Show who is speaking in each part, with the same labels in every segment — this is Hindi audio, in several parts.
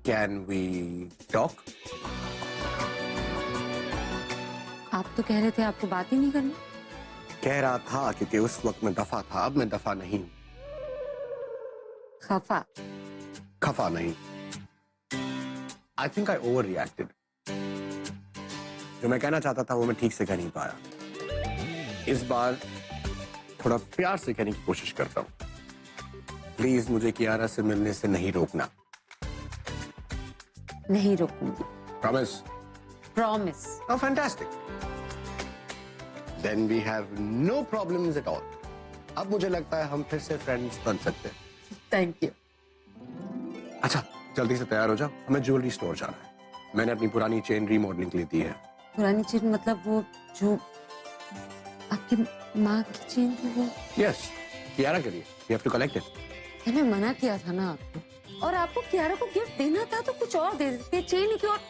Speaker 1: Can we talk?
Speaker 2: आप तो कह रहे थे आपको बात ही नहीं करनी।
Speaker 1: कह रहा था क्योंकि उस वक्त मैं दफा था, अब मैं दफा नहीं हूं।
Speaker 2: खफा।
Speaker 1: खफा नहीं। I think I overreacted. जो मैं कहना चाहता था वो मैं ठीक से कह नहीं पाया। इस बार थोड़ा प्यार से कहने की कोशिश करता हूं। प्लीज मुझे कियारा से मिलने से नहीं रोकना।
Speaker 2: नहीं रोकूंगी।
Speaker 1: Promise?
Speaker 2: Promise.
Speaker 1: Oh, fantastic. Then we have no problems at all. अब मुझे लगता है हम फिर से फ्रेंड्स बन सकते हैं।
Speaker 2: Thank you.
Speaker 1: अच्छा, जल्दी से तैयार हो जाओ, हमें ज्वेलरी स्टोर जाना है। मैंने अपनी पुरानी चेन रीमॉडलिंग के लिए दी है।
Speaker 2: पुरानी चेन मतलब वो जो आपकी माँ की चेन थी वो?
Speaker 1: Yes, कियारा के लिए। You have to collect it.
Speaker 2: मैंने मना किया था ना आपको। और आपको कियारा को गिफ्ट देना था तो कुछ और दे देते। चेन ही क्यों? और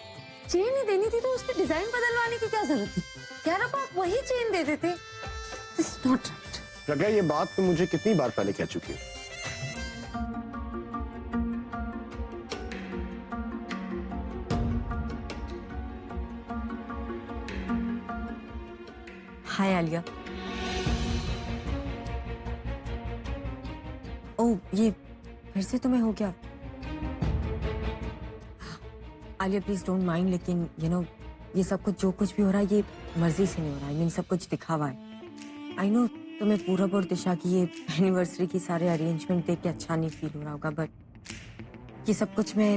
Speaker 2: चेन ही देनी थी तो उसके डिजाइन बदलवाने की क्या जरूरत थी? कियारा को आप वही चेन दे देते। This is not right.
Speaker 1: प्रज्ञा, ये बात तुम मुझे कितनी बार पहले कह चुकी हो।
Speaker 3: हाय आलिया। ओह, ये फिर से तुम्हें हो गया? आलिया प्लीज डोंट माइंड, लेकिन ये सब कुछ जो कुछ भी हो रहा है ये मर्जी से नहीं हो रहा है। सब कुछ दिखावा है। आई नो तुम्हें पूरब और दिशा की ये एनिवर्सरी की सारे अरेंजमेंट देख के अच्छा नहीं फील हो रहा होगा, बट ये सब कुछ मैं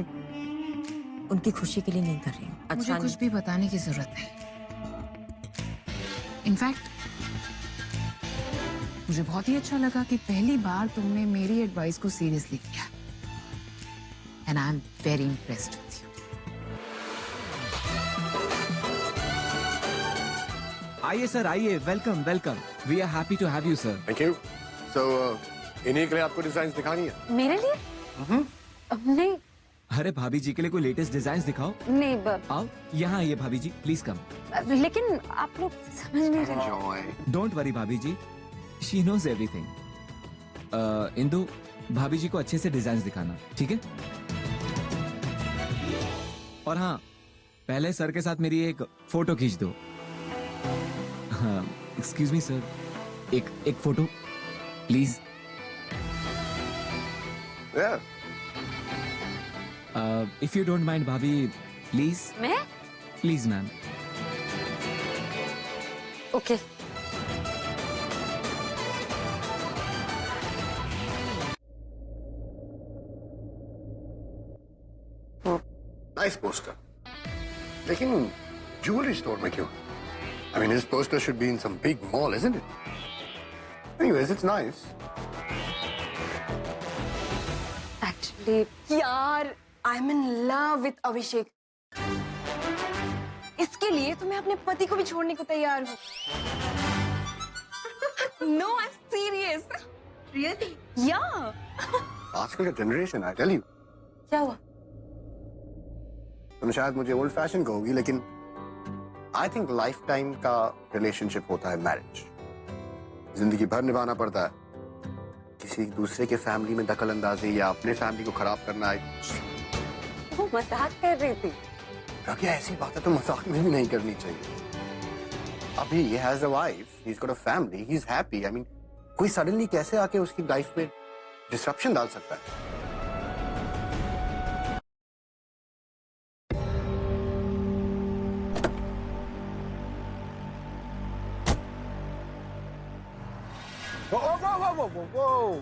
Speaker 3: उनकी खुशी के लिए नहीं कर रही हूँ। अच्छा,
Speaker 4: मुझे कुछ भी बताने की जरूरत है। इनफैक्ट मुझे बहुत ही अच्छा लगा कि पहली बार तुमने मेरी एडवाइस को सीरियसली लिया। And I am very impressed with you.
Speaker 5: आइए सर, आइए। Welcome welcome. We are happy to have you sir.
Speaker 1: Thank you. So इन्हीं के लिए आपको डिजाइन दिखानी है?
Speaker 2: मेरे लिए? नहीं
Speaker 5: अरे भाभी जी के लिए कोई लेटेस्ट डिजाइन दिखाओ।
Speaker 2: नहीं
Speaker 5: आओ यहाँ आइए भाभी जी, प्लीज कम।
Speaker 2: लेकिआप लोग समझ नहीं रहे।
Speaker 1: Enjoy.
Speaker 5: डोंट वरी भाभी जी, शी नोज एवरीथिंग। इंदु, भाभी जी को अच्छे से डिजाइन दिखाना, ठीक है? और हाँ, पहले सर के साथ मेरी एक फोटो खींच दो। हाँ, एक्सक्यूज मी सर, एक photo please.
Speaker 1: Yeah.
Speaker 5: If you don't mind भाभी, प्लीज
Speaker 2: मैं?
Speaker 5: Please ma'am.
Speaker 2: Okay.
Speaker 1: Nice poster, लेकिन ज्वेलरी स्टोर में क्यों? I mean, his poster should be in some big mall, isn't it? Anyways, it's nice.
Speaker 2: Actually
Speaker 6: यार, I am in love with Abhishek. इसके लिए तो मैं अपने पति को भी छोड़ने को तैयार हूँ। No, I am serious. Really? Yeah.
Speaker 1: आजकल का जनरेशन, आई टेल यू।
Speaker 6: क्या हुआ?
Speaker 1: तुम शायद मुझे ओल्ड फैशन कहोगी, लेकिन आई थिंक लाइफ टाइम का रिलेशनशिप होता है मैरिज। जिंदगी भर निभाना पड़ता है। किसी दूसरे के फैमिली में दखल अंदाजी या अपने फैमिली को खराब करना
Speaker 2: वो मजाक कर रही थी।
Speaker 1: क्या ऐसी बातें तो मजाक में भी नहीं करनी चाहिए। अभी he has a wife, he's got a family, he's happy. I mean, कोई सडनली कैसे आके उसकी लाइफ में डिसरप्शन डाल सकता है? Whoa.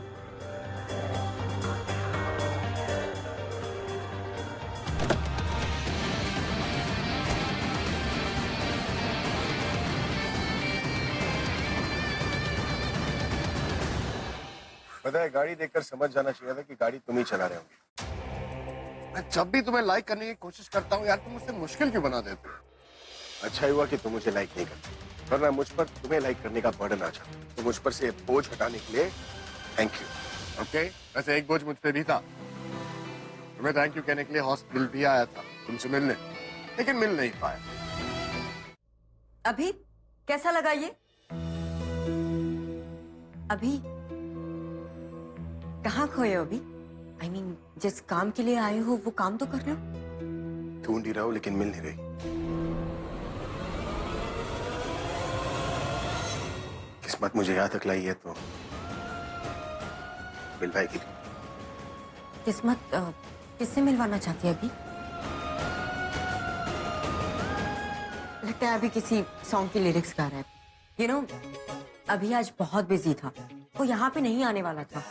Speaker 1: पता है, गाड़ी देखकर समझ जाना चाहिए था कि गाड़ी तुम ही चला रहे होगे। मैं जब भी तुम्हें लाइक करने की कोशिश करता हूँ यार, तुम मुझसे मुश्किल क्यों बना देते हो? अच्छा हुआ कि तुम मुझे लाइक नहीं करते, वरना मुझ पर तुम्हें लाइक करने का बर्डन आ जाता। तो मुझ पर से बोझ हटाने के लिए थैंक यू। ओके, वैसे एक बोझ मुझ पे भी था। तुम्हें थैंक यू कहने के लिए हॉस्पिटल भी आया था तुमसे मिलने। लेकिन मिल नहीं पाया।
Speaker 3: अभी कैसा लगा ये? अभी कहाँ खोए हो अभी? I mean, जिस काम के लिए आए हो वो काम तो कर लो।
Speaker 1: ढूंढ ही रहा हूं लेकिन मिल नहीं रही। किस्मत मुझे यहाँ तक लाई है तो मिल पाएगी।
Speaker 3: किस्मत किससे मिलवाना चाहती है अभी? लगता है अभी किसी सॉन्ग की लिरिक्स गा रहा है। यू नो, अभी आज बहुत बिजी था, वो यहाँ पे नहीं आने वाला था,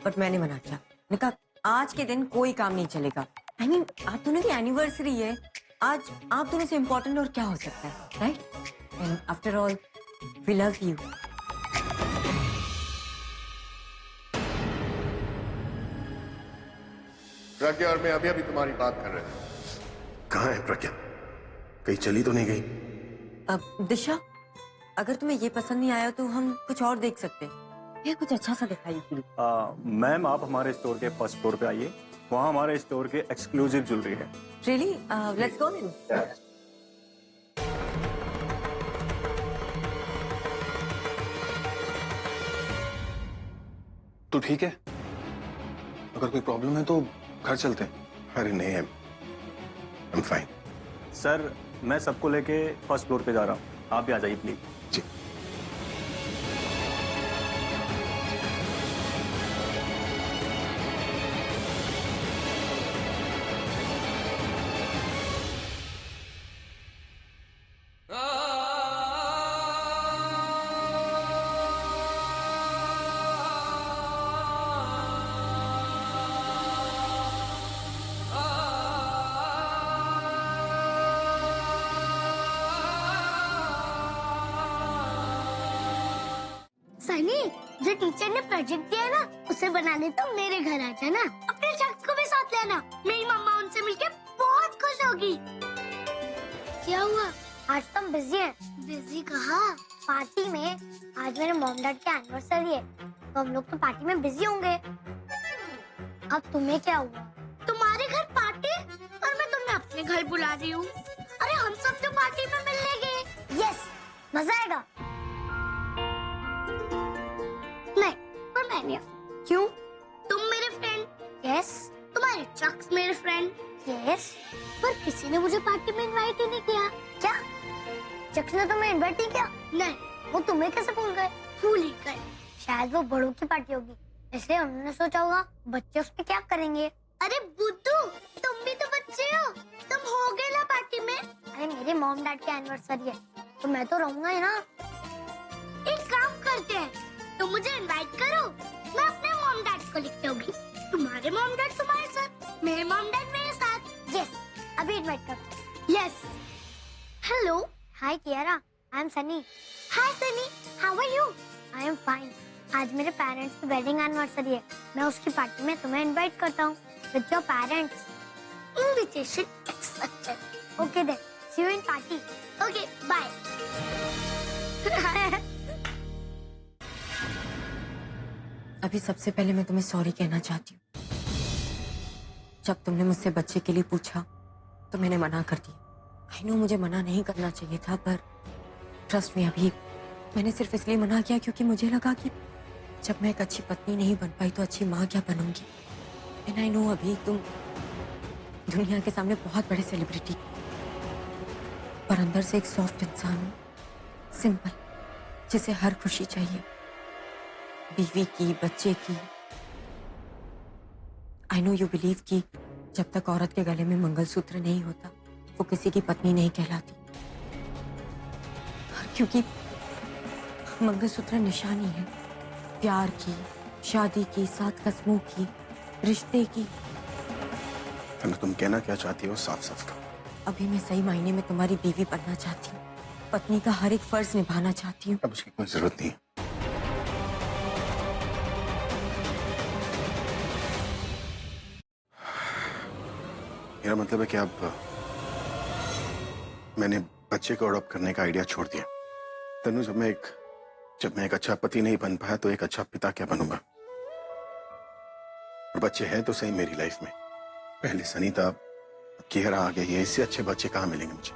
Speaker 3: बट मैंने मना किया। मैंने कहा आज के दिन कोई काम नहीं चलेगा। I mean, आप दोनों की एनिवर्सरी है आज, आप दोनों से इम्पोर्टेंट और क्या हो सकता है, right? And after all we love you.
Speaker 1: Pragya और मैं अभी अभी तुम्हारी बात कर रहे थे। कहाँ है प्रज्ञा? कहीं चली तो नहीं गई?
Speaker 3: अब दिशा, अगर तुम्हें ये पसंद नहीं आया तो हम कुछ और देख सकते हैं। ये कुछ अच्छा सा दिखाइए प्लीज।
Speaker 7: मैम आप हमारे स्टोर के फर्स्ट फ्लोर पे आइए, वहाँ हमारे स्टोर के एक्सक्लूसिव ज्वेलरी है।
Speaker 3: रियली? Let's go then.
Speaker 7: तो ठीक है, अगर कोई प्रॉब्लम है तो घर चलते हैं।
Speaker 1: अरे नहीं, आई एम फाइन।
Speaker 7: सर मैं सबको लेके फर्स्ट फ्लोर पे जा रहा हूँ, आप भी आ जाइए प्लीज।
Speaker 1: जी।
Speaker 8: सनी, जो टीचर ने प्रोजेक्ट दिया है ना, उसे बनाने तो मेरे घर आ जाना। अपने शख्स को भी साथ लेना, मेरी मम्मा उनसे मिलके बहुत खुश होगी। क्या हुआ? आज तुम बिजी हैं? बिजी कहा? पार्टी में। आज मेरे मॉम डैड की एनिवर्सरी है, तो हम लोग तो पार्टी में बिजी होंगे। अब तुम्हें क्या हुआ? तुम्हारे घर पार्टी और मैं तुम्हें अपने घर बुला रही हूँ। अरे हम सब तो पार्टी में मिलने गए। यस, मजा आएगा। नहीं, पर मैं नहीं। क्यों? तुम मेरे फ्रेंड। यस। तुम्हारे शख्स मेरे फ्रेंड। यस। पर किसी ने मुझे पार्टी में इनवाइट ही नहीं किया। क्या? शख्स ने तुम्हें इनवाइट नहीं किया? नहीं। वो तुम्हें कैसे भूल गए? भूल ही गए। शायद वो बड़ों की पार्टी होगी, इसलिए उन्होंने सोचा होगा बच्चे उसमें क्या करेंगे। अरे बुद्धू, तुम भी तो बच्चे हो, तुम हो गए ना पार्टी में। अरे मेरे मॉम डैड की एनिवर्सरी है, तो मैं तो रहूंगा ही ना। एक काम करते हैं, तुम मुझे इनवाइट करो, मैं अपने मॉम डैड को लिखते होगी। तुम्हारे मॉम डैड तुम्हारे साथ, मेरे मॉम डैड मेरे साथ। यस, अभी इनवाइट करो। Yes. Hello, hi Kiara, I am Sunny. Hi Sunny, how are you? I am fine. आज मेरे पेरेंट्स की वेडिंग एनिवर्सरी है, मैं उसकी पार्टी में तुम्हें इनवाइट करता हूँ with your parents. Invitation accepted. Okay then, see you in party. Okay, bye.
Speaker 3: अभी सबसे पहले मैं तुम्हें सॉरी कहना चाहती हूँ। जब तुमने मुझसे बच्चे के लिए पूछा तो मैंने मना कर दिया। आई नो मुझे मना नहीं करना चाहिए था, पर ट्रस्ट में अभी मैंने सिर्फ इसलिए मना किया क्योंकि मुझे लगा कि जब मैं एक अच्छी पत्नी नहीं बन पाई तो अच्छी माँ क्या बनूंगी। एंड आई नो अभी तुम दुनिया के सामने बहुत बड़े सेलिब्रिटी, पर अंदर से एक सॉफ्ट इंसान हो, सिंपल, जिसे हर खुशी चाहिए, बीवी की, बच्चे की। आई नो यू बिलीव कि जब तक औरत के गले में मंगलसूत्र नहीं होता वो किसी की पत्नी नहीं कहलाती, क्योंकि मंगलसूत्र निशानी है प्यार की, शादी की, 7 कस्मों की, रिश्ते की।
Speaker 1: तुम कहना क्या चाहती हो साफ साफ कहो।
Speaker 3: अभी मैं सही मायने में तुम्हारी बीवी बनना चाहती हूँ, पत्नी का हर एक फर्ज निभाना चाहती हूँ।
Speaker 1: अब उसकी कोई जरूरत नहीं है। मेरा मतलब है कि अब मैंने बच्चे को अडॉप्ट करने का आइडिया छोड़ दिया। तनु, जब मैं एक अच्छा पति नहीं बन पाया तो एक अच्छा पिता क्या बनूंगा? और बच्चे हैं तो सही मेरी लाइफ में। पहले सनी था, किहरा आ गई है, इससे अच्छे बच्चे कहाँ मिलेंगे मुझे।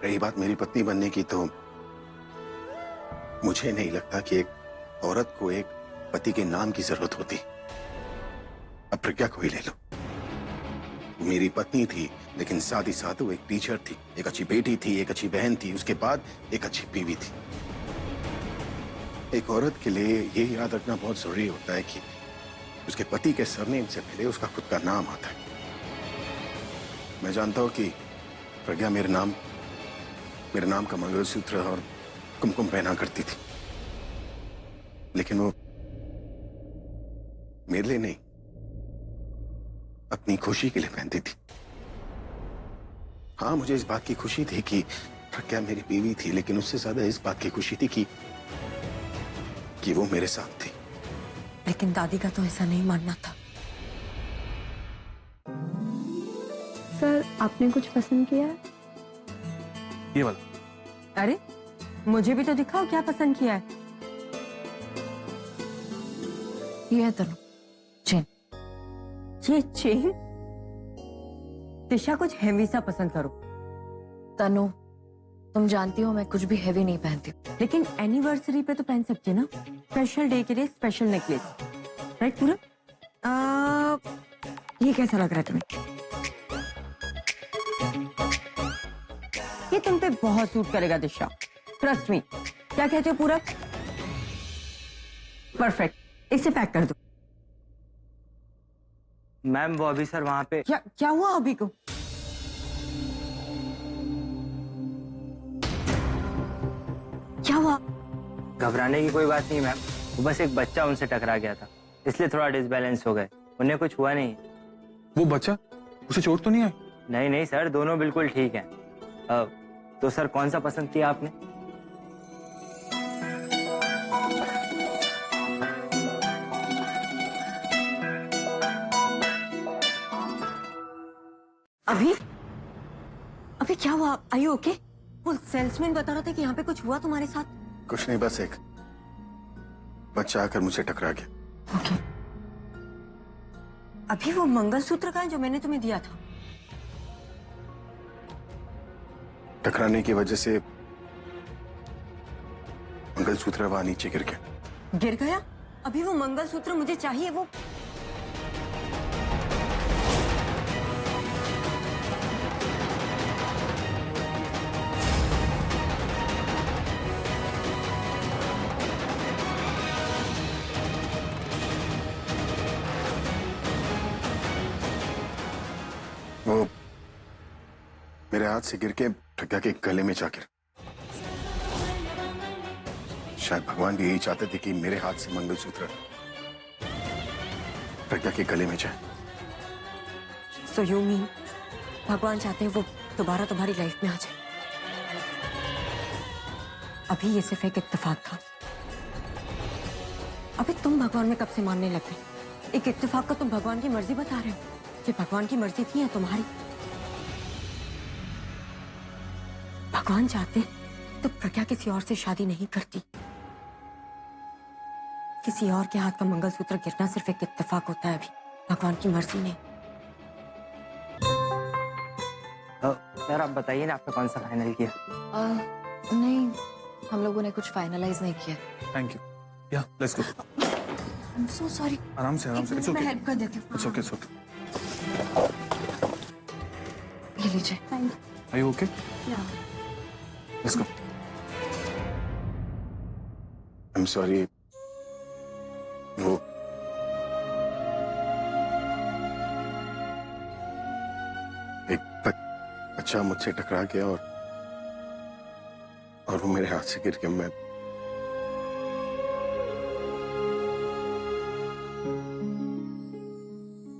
Speaker 1: रही बात मेरी पत्नी बनने की, तो मुझे नहीं लगता कि एक औरत को एक पति के नाम की जरूरत होती। अब प्रज्ञा को ही ले लो, मेरी पत्नी थी, लेकिन साथ ही साथ वो एक टीचर थी, एक अच्छी बेटी थी, एक अच्छी बहन थी, उसके बाद एक अच्छी बीवी थी। एक औरत के लिए ये याद रखना बहुत जरूरी होता है कि उसके पति के सरनेम से पहले उसका खुद का नाम आता है। मैं जानता हूं कि प्रज्ञा मेरे नाम का मंगलसूत्र और कुमकुम पहना करती थी, लेकिन वो मेरे लिए नहीं, अपनी खुशी के लिए पहनती थी। हाँ, मुझे इस बात की खुशी थी कि प्रज्ञा मेरी बीवी थी, लेकिन उससे ज्यादा इस बात की खुशी थी कि वो मेरे साथ थी।
Speaker 3: लेकिन दादी का तो ऐसा नहीं मानना था।
Speaker 6: सर, आपने कुछ पसंद किया है?
Speaker 7: ये वाला।
Speaker 3: अरे मुझे भी तो दिखाओ क्या पसंद किया है।
Speaker 4: ये है तनु, चेन।
Speaker 3: ये चेन? दिशा कुछ हेवी सा पसंद करो।
Speaker 4: तनु, तुम जानती हो मैं कुछ भी हेवी नहीं पहनती।
Speaker 3: लेकिन एनिवर्सरी पे तो पहन सकते हैं ना, स्पेशल डे के लिए स्पेशल नेकलेस, राइट पूरा? ये कैसा लग रहा है तुम्हें? ये तुम पे बहुत सूट करेगा दिशा, ट्रस्ट मी। क्या कहते हो पूरा? परफेक्ट, इसे पैक कर दो।
Speaker 9: मैम वो अभी सर वहां पे
Speaker 3: क्या हुआ अभी को? क्या हुआ?
Speaker 9: घबराने की कोई बात नहीं मैम, वो बस एक बच्चा उनसे टकरा गया था, इसलिए थोड़ा डिसबैलेंस हो गए। उन्हें कुछ हुआ नहीं।
Speaker 7: वो बच्चा, उसे चोट तो नहीं आई?
Speaker 9: नहीं नहीं सर, दोनों बिल्कुल ठीक हैं। तो सर कौन सा पसंद किया आपने?
Speaker 3: अभी क्या हुआ? Are you okay? वो सेल्समैन बता रहा था कि यहाँ पे कुछ हुआ तुम्हारे साथ।
Speaker 1: कुछ नहीं, बस एक बच्चा आकर मुझे टकरा गया।
Speaker 3: ओके। अभी वो मंगलसूत्र कहाँ है जो मैंने तुम्हें दिया था?
Speaker 1: टकराने की वजह से मंगलसूत्र वहां नीचे गिर गया।
Speaker 3: गिर गया? अभी वो मंगलसूत्र मुझे चाहिए। वो
Speaker 1: मेरे हाथ से गिर के प्रज्ञा के गले में जा गिरा। शायद भगवान भी यही चाहते थे कि मेरे हाथ से मंगलसूत्र प्रज्ञा के गले में जाए।
Speaker 3: सो यू मीन भगवान चाहते हैं वो दोबारा तुम्हारी लाइफ में आ जाए? अभी ये सिर्फ एक इत्तेफाक था। अभी तुम भगवान में कब से मानने लगे? एक इत्तेफाक का तुम भगवान की मर्जी बता रहे हो? ये भगवान की मर्जी थी या तुम्हारी? भगवान चाहते तो प्रज्ञा किसी और से शादी नहीं करती। किसी और के हाथ का मंगलसूत्र गिरना सिर्फ एक इत्तेफाक होता है, अभी भगवान की मर्जी नहीं।
Speaker 9: सर आप बताइए ना, आपने कौन सा फाइनल किया?
Speaker 4: नहीं, हम लोगों ने कुछ फाइनलाइज नहीं किया।
Speaker 7: Thank you. या let's go.
Speaker 4: I am so sorry.
Speaker 7: आराम से आराम से। इट्स ओके,
Speaker 4: मैं हेल्प कर देती हूँ।
Speaker 7: It's okay, it's okay.
Speaker 4: ये लीजिए।
Speaker 7: Are you okay? Let's go.
Speaker 1: I am sorry. वो एक बच्चा मुझसे टकरा गया और वो मेरे हाथ से गिर के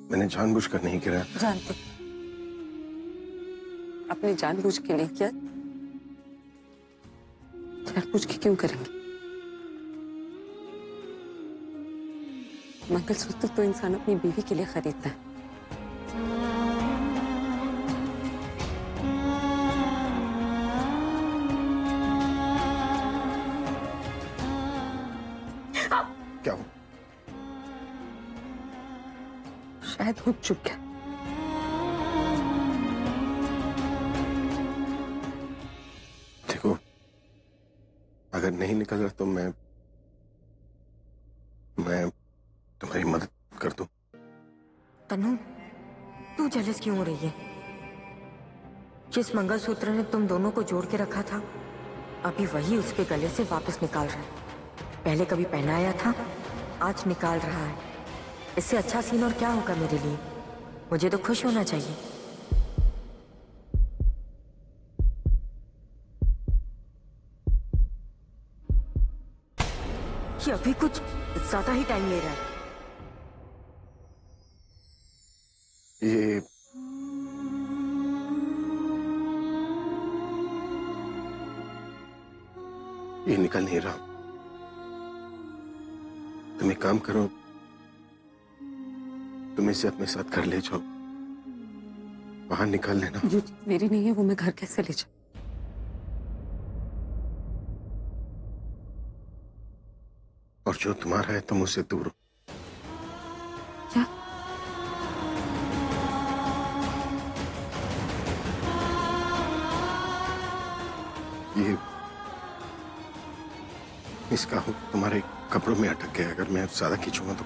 Speaker 1: मैंने जानबूझकर नहीं गिरा।
Speaker 2: जानते अपने जानबूझ के नहीं किया, जानबूझ के क्यों करेंगे? मंगलसूत्र तो इंसान अपनी बीवी के लिए खरीदता है।
Speaker 1: क्या हो?
Speaker 2: शायद हो चुका है।
Speaker 1: नहीं निकल रहा तो मैं तुम्हारी मदद कर दूं।
Speaker 3: तनु, तू जेलस क्यों हो रही है? जिस मंगलसूत्र ने तुम दोनों को जोड़ के रखा था, अभी वही उसके गले से वापस निकाल रहा है। पहले कभी पहनाया था, आज निकाल रहा है। इससे अच्छा सीन और क्या होगा मेरे लिए? मुझे तो खुश होना चाहिए। ये अभी कुछ ज्यादा ही टाइम ले रहा है।
Speaker 1: ये निकल नहीं रहा। तुम एक काम करो, तुम इसे अपने साथ घर ले जाओ, बाहर निकाल लेना।
Speaker 2: ये मेरी नहीं है, वो मैं घर कैसे ले जाऊं?
Speaker 1: और जो तुम्हारा है तुम उससे दूर हो।
Speaker 2: क्या?
Speaker 1: ये इसका हुक तुम्हारे कपड़ों में अटक गया। अगर मैं ज्यादा खींचूंगा तो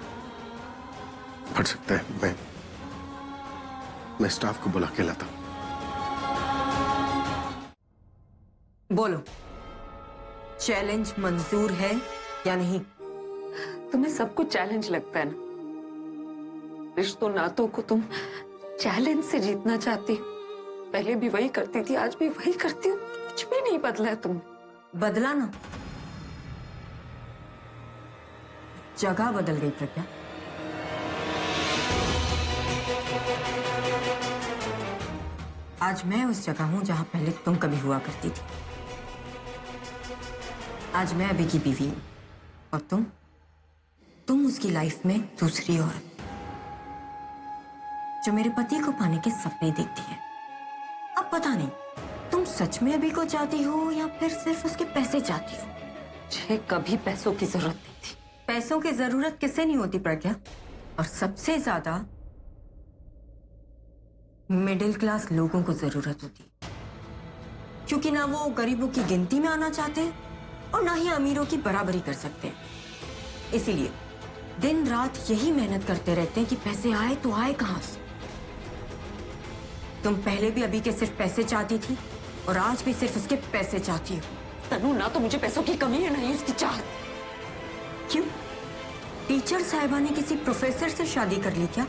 Speaker 1: फट सकता है। मैं स्टाफ को बुला के लाता हूं।
Speaker 3: बोलो, चैलेंज मंजूर है या नहीं?
Speaker 2: तुम्हें सब कुछ चैलेंज लगता है ना? रिश्तों नातों को तुम चैलेंज से जीतना चाहती हो। पहले भी वही करती थी, आज भी वही करती हूँ। कुछ भी नहीं बदला है तुमने।
Speaker 3: बदला ना, जगह बदल गई प्रज्ञा। आज मैं उस जगह हूं जहां पहले तुम कभी हुआ करती थी। आज मैं अभी की बीवी हूं और तुम उसकी लाइफ में दूसरी औरत जो मेरे पति को पाने के सपने देखती है। अब पता नहीं तुम सच में अभी को चाहती हो या फिर सिर्फ उसके पैसे चाहती हो।
Speaker 2: मुझे कभी पैसों की जरूरत नहीं थी।
Speaker 3: पैसों की जरूरत किसे नहीं होती प्रज्ञा? और सबसे ज्यादा मिडिल क्लास लोगों को जरूरत होती, क्योंकि ना वो गरीबों की गिनती में आना चाहते और ना ही अमीरों की बराबरी कर सकते। इसीलिए दिन रात यही मेहनत करते रहते हैं कि पैसे आए तो आए कहां से। तुम पहले भी अभी के सिर्फ पैसे चाहती थी और आज भी सिर्फ उसके पैसे चाहती हो।
Speaker 2: तनु, ना तो मुझे पैसों की कमी है, ना ही उसकी चाहत।
Speaker 3: क्यों? टीचर साहिबा ने किसी प्रोफेसर से शादी कर ली क्या,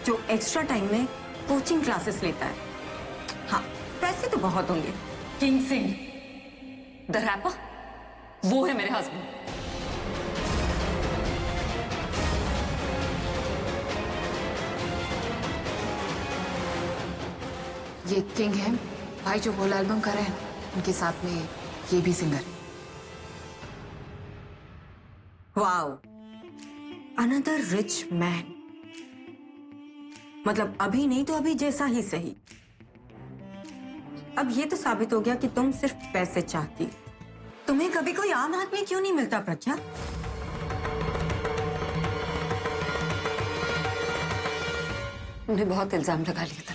Speaker 3: जो एक्स्ट्रा टाइम में कोचिंग क्लासेस लेता है? हाँ, पैसे तो बहुत होंगे।
Speaker 2: किंग सिंह द रैपर, वो है मेरे हस्बैंड।
Speaker 4: ये किंग है भाई, जो होल एल्बम कर रहे हैं, उनके साथ में ये भी singer.
Speaker 3: Wow, another rich man. मतलब अभी नहीं तो अभी जैसा ही सही। अब ये तो साबित हो गया कि तुम सिर्फ पैसे चाहती। तुम्हें कभी कोई आम आदमी क्यों नहीं मिलता प्रज्ञा?
Speaker 2: तुमने बहुत इल्जाम लगा लिया था।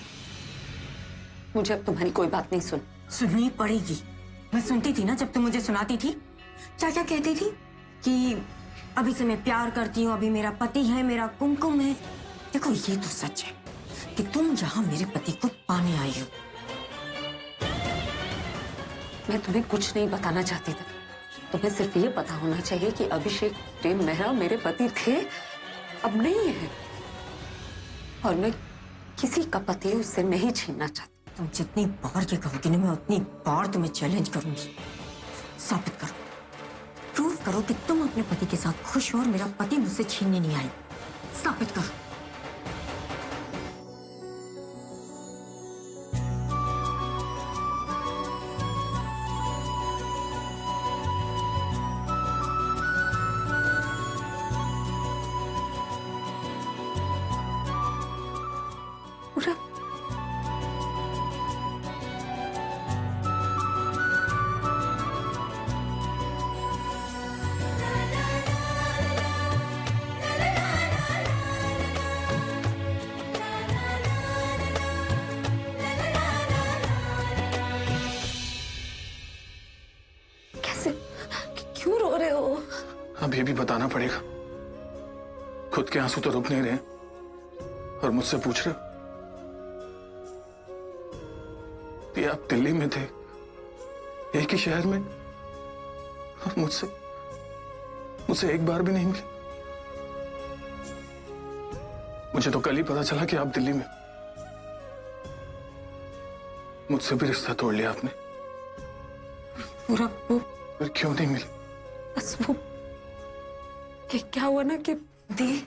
Speaker 2: मुझे अब तुम्हारी कोई बात नहीं
Speaker 3: सुननी पड़ेगी। मैं सुनती थी ना जब तुम मुझे सुनाती थी। क्या क्या कहती थी कि अभी से मैं प्यार करती हूँ, अभी मेरा पति है, मेरा कुमकुम है। देखो, ये तो सच है कि तुम जहां मेरे पति को पाने आई हो।
Speaker 2: मैं तुम्हें कुछ नहीं बताना चाहती थी। तुम्हें सिर्फ ये पता होना चाहिए कि अभिषेक प्रेम मेहरा मेरे पति थे, अब नहीं है। और मैं किसी का पति उससे नहीं छीनना चाहती।
Speaker 3: तुम जितनी बार ये कहोगी ना, मैं उतनी बार तुम्हें चैलेंज करूंगी। साबित करो, प्रूव करो कि तुम अपने पति के साथ खुश हो और मेरा पति मुझसे छीनने नहीं आई। साबित करो।
Speaker 2: पूरा
Speaker 10: ये भी बताना पड़ेगा। खुद के आंसू तो रुक नहीं रहे और मुझसे पूछ रहे हो कि आप दिल्ली में थे, एक ही शहर में, और मुझसे एक बार भी नहीं मिले। मुझे तो कल ही पता चला कि आप दिल्ली में। मुझसे भी रिश्ता तोड़ लिया आपने।
Speaker 2: पूरा वो
Speaker 10: फिर क्यों नहीं मिले?
Speaker 2: बस वो कि क्या हुआ ना कि दी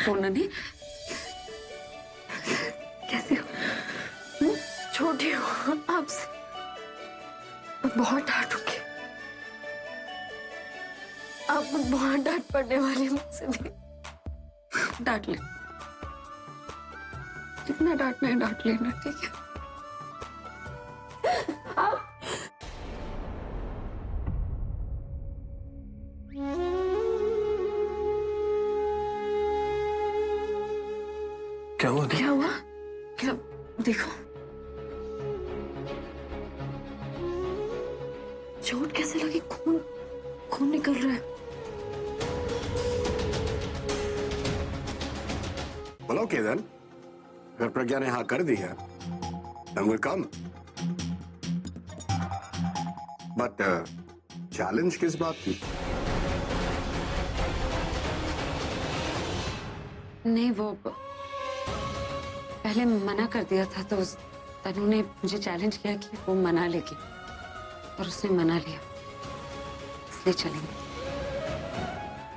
Speaker 2: रोना नहीं, कैसे हो? छोटी हो आपसे मैं बहुत डांटूंगी, आपको बहुत डांट पड़ने वाली, मुझसे भी डांट ले, जितना डांटना है डांट लेना, ठीक है? आप
Speaker 10: क्या हुआ?
Speaker 2: क्या हुआ? क्या देखो, चोट कैसे लगी? खून निकल रहा है।
Speaker 1: बोलो केदन, अगर प्रज्ञा ने हाँ कर दी है then we'll come. But challenge किस बात की?
Speaker 2: नहीं, वो पहले मना कर दिया था तो तनु ने मुझे चैलेंज किया कि वो मना लेगी और उसने मना लिया, इसलिए चलेंगे।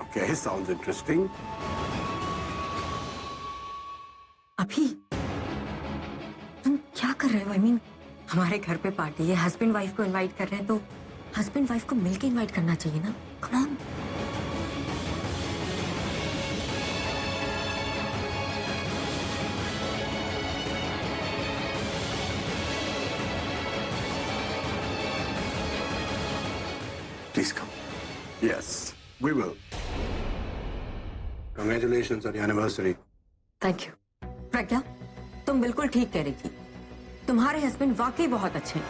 Speaker 1: Okay, sounds interesting.
Speaker 3: अभी तुम क्या कर रहे हो? I mean, हमारे घर पे पार्टी है, हस्बैंड वाइफ को इनवाइट कर रहे हैं तो हस्बैंड वाइफ को मिलके इनवाइट करना चाहिए ना। Come on.
Speaker 1: Please come. Yes, we will. Congratulations on your anniversary.
Speaker 3: Thank you. Pragya, तुम बिल्कुल ठीक कह रही थी, तुम्हारे हस्बैंड वाकई बहुत अच्छे हैं।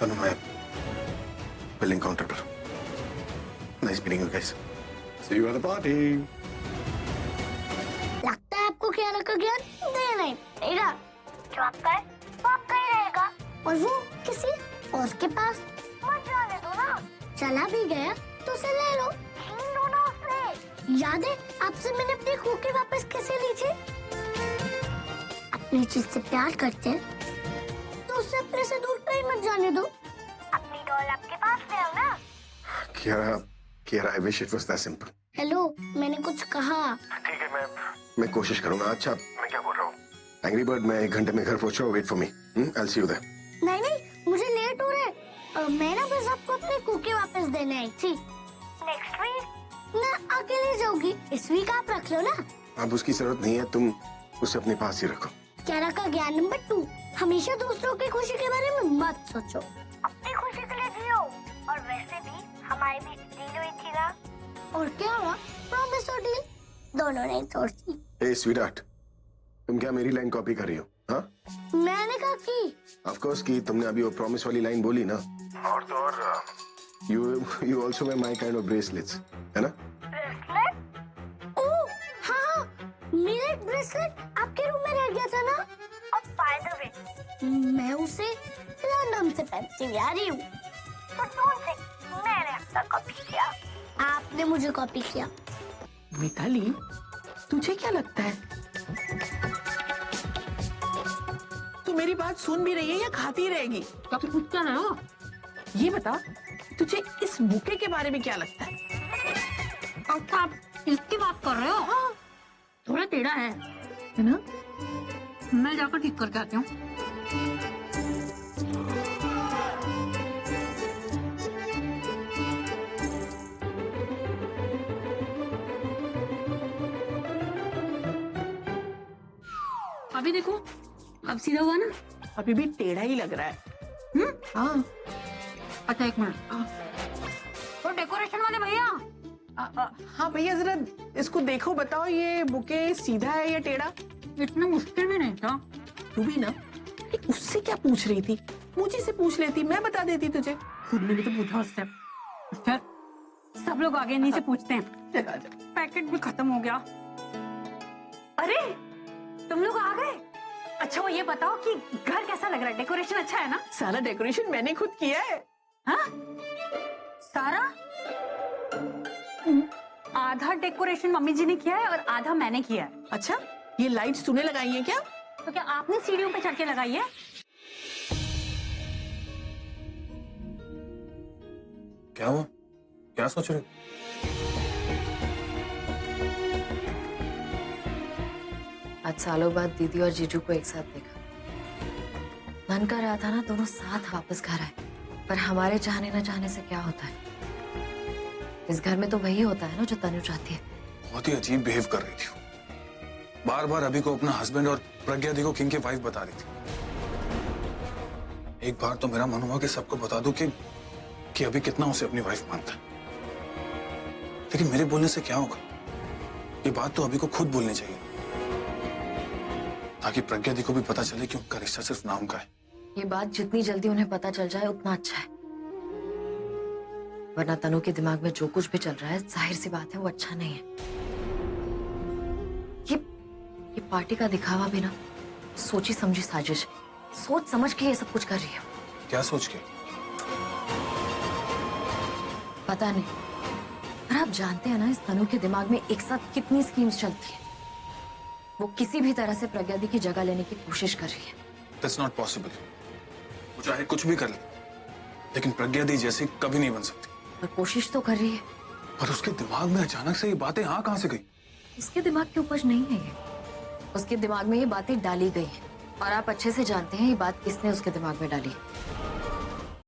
Speaker 1: तनु, मैं बिलिंग काउंटर पर। Nice meeting you guys. See you at the party.
Speaker 8: लगता है आपको क्या रखा ज्ञान दे नहीं रहेगा, जो आपका है वो आपका ही रहेगा, और वो किसी और के पास मत जाने दो ना। चला भी गया तो उसे ले लो, छीन लो ना उससे। याद है आपसे मैंने अपनी खोके वापस कैसे ली थी? अपनी चीज से प्यार करते हैं तो उससे अपने से दूर कहीं मत जाने दो। अपनी डॉल आपके पास ले आओ ना।
Speaker 1: Kiara, I wish it was that simple.
Speaker 8: Hello, मैंने कुछ कहा?
Speaker 1: ठीक है, मैं कोशिश करूंगा। अच्छा, मैं क्या बोल रहा हूँ? एंग्री बर्ड, मैं 1 घंटे में घर पहुंच रहा हूँ। Wait for me. I'll see you there.
Speaker 8: नहीं, मुझे लेट हो रहा है। मैं ना बस आपको अपने कुकी वापस देने आई थी। नेक्स्ट वीक मैं अकेले जाऊंगी, इस वीक आप रख लो ना।
Speaker 1: अब उसकी जरूरत नहीं है, तुम उसे अपने पास ही रखो।
Speaker 8: क्यारा का ज्ञान नंबर 2, हमेशा दूसरों की खुशी के बारे में मत सोचो, अपनी खुशी के लिए जियो। और वैसे भी हमारी भी डील हुई थी ना। और क्या हुआ? प्रॉमिस और डील दोनों नहीं तोड़ती।
Speaker 1: Hey sweetheart, तुम क्या मेरी लाइन कॉपी कर रही हो? हाँ?
Speaker 8: मैंने कहा कि
Speaker 1: Of course कि तुमने अभी वो प्रॉमिस वाली लाइन बोली ना। और तो और you also wear my kind of bracelets, है ना?
Speaker 8: ब्रेसलेट? ओह हाँ, मेरा ब्रेसलेट आपके रूम में रह गया था ना। और बाय द वे, मैं उसे लंदन से पहनती हुई आ रही हूँ, तो तुमसे मैंने आपका कॉपी किया, आपने मुझे कॉपी किया।
Speaker 11: मिताली, तुझे क्या लगता है तू मेरी बात सुन भी रही है या खाती रहेगी?
Speaker 2: तो पूछता ना हो।
Speaker 11: ये बता, तुझे इस बुके के बारे में क्या लगता है?
Speaker 2: अब आप इसकी बात कर रहे हो? हाँ। थोड़ा टेढ़ा है
Speaker 11: ना?
Speaker 2: मैं जाकर ठीक करके आती हूँ। अभी देखो, अब सीधा हुआ ना?
Speaker 11: अभी भी टेढ़ा ही लग रहा है। हाँ।
Speaker 2: अच्छा एक मिनट, तो डेकोरेशन वाले भैया,
Speaker 11: हाँ भैया जरा इसको देखो, बताओ ये बुके सीधा है या टेढ़ा?
Speaker 2: इतना मुश्किल भी नहीं था।
Speaker 11: तू भी ना उससे क्या पूछ रही थी, मुझे से पूछ लेती, मैं बता देती तुझे।
Speaker 2: खुद ने भी तो पूछा उससे। अच्छा, सब लोग आगे नहीं से पूछते हैं।
Speaker 11: चला जा।
Speaker 2: पैकेट भी खत्म हो गया। अरे तुम लोग आ गए। अच्छा वो ये बताओ कि घर कैसा लग रहा है, डेकोरेशन अच्छा है ना?
Speaker 11: सारा डेकोरेशन मैंने खुद किया है।
Speaker 2: हाँ? सारा? आधा डेकोरेशन मम्मी जी ने किया है और आधा मैंने किया है।
Speaker 11: अच्छा, ये लाइट्स तूने लगाई है क्या?
Speaker 2: तो क्या आपने सीढ़ियों पे चढ़ के लगाई है?
Speaker 10: क्या हुआ? क्या सोच रहे हो?
Speaker 3: आज सालों बाद दीदी और जीजू को एक साथ देखा। मन कर रहा था ना दोनों साथ वापस घर आए, पर हमारे चाहने न चाहने से क्या होता है। इस घर में तो वही होता है ना जो तनु चाहती है।
Speaker 10: बहुत ही अजीब बिहेव कर रही थी वो। बार-बार अभी को अपना हस्बैंड और प्रज्ञा दी को किंग की वाइफ बता रही थी। एक बार तो मेरा मन हुआ कि सबको बता दूं कि अभी कितना उसे अपनी वाइफ मानता है, लेकिन मेरे बोलने से क्या होगा? ये बात तो अभी को खुद बोलनी चाहिए, ताकि प्रज्ञा दी को भी पता चले कि उनका रिश्ता सिर्फ नाम का है।
Speaker 3: ये बात जितनी जल्दी उन्हें पता चल जाए उतना अच्छा है, वरना तनु के दिमाग में जो कुछ भी चल रहा है जाहिर सी बात है वो अच्छा नहीं है। ये पार्टी का दिखावा भी ना सोची समझी साजिश है, सोच समझ के ये सब कुछ कर रही है।
Speaker 10: क्या सोच के?
Speaker 3: पता नहीं, पर आप जानते हैं ना इस तनु के दिमाग में एक साथ कितनी स्कीम्स चलती है। वो किसी भी तरह से प्रज्ञा दी की जगह लेने की कोशिश कर रही है।
Speaker 10: That's not possible. वो चाहे कुछ भी कर ले, लेकिन प्रज्ञा दी जैसी कभी नहीं बन सकती।
Speaker 3: पर कोशिश तो कर रही है।
Speaker 10: पर उसके दिमाग में अचानक से ये बातें कहां से गई?
Speaker 3: उसके दिमाग की उपज नहीं है ये, उसके दिमाग में ये बातें डाली गई हैं, और आप अच्छे से जानते हैं ये बात किसने उसके दिमाग में डाली है।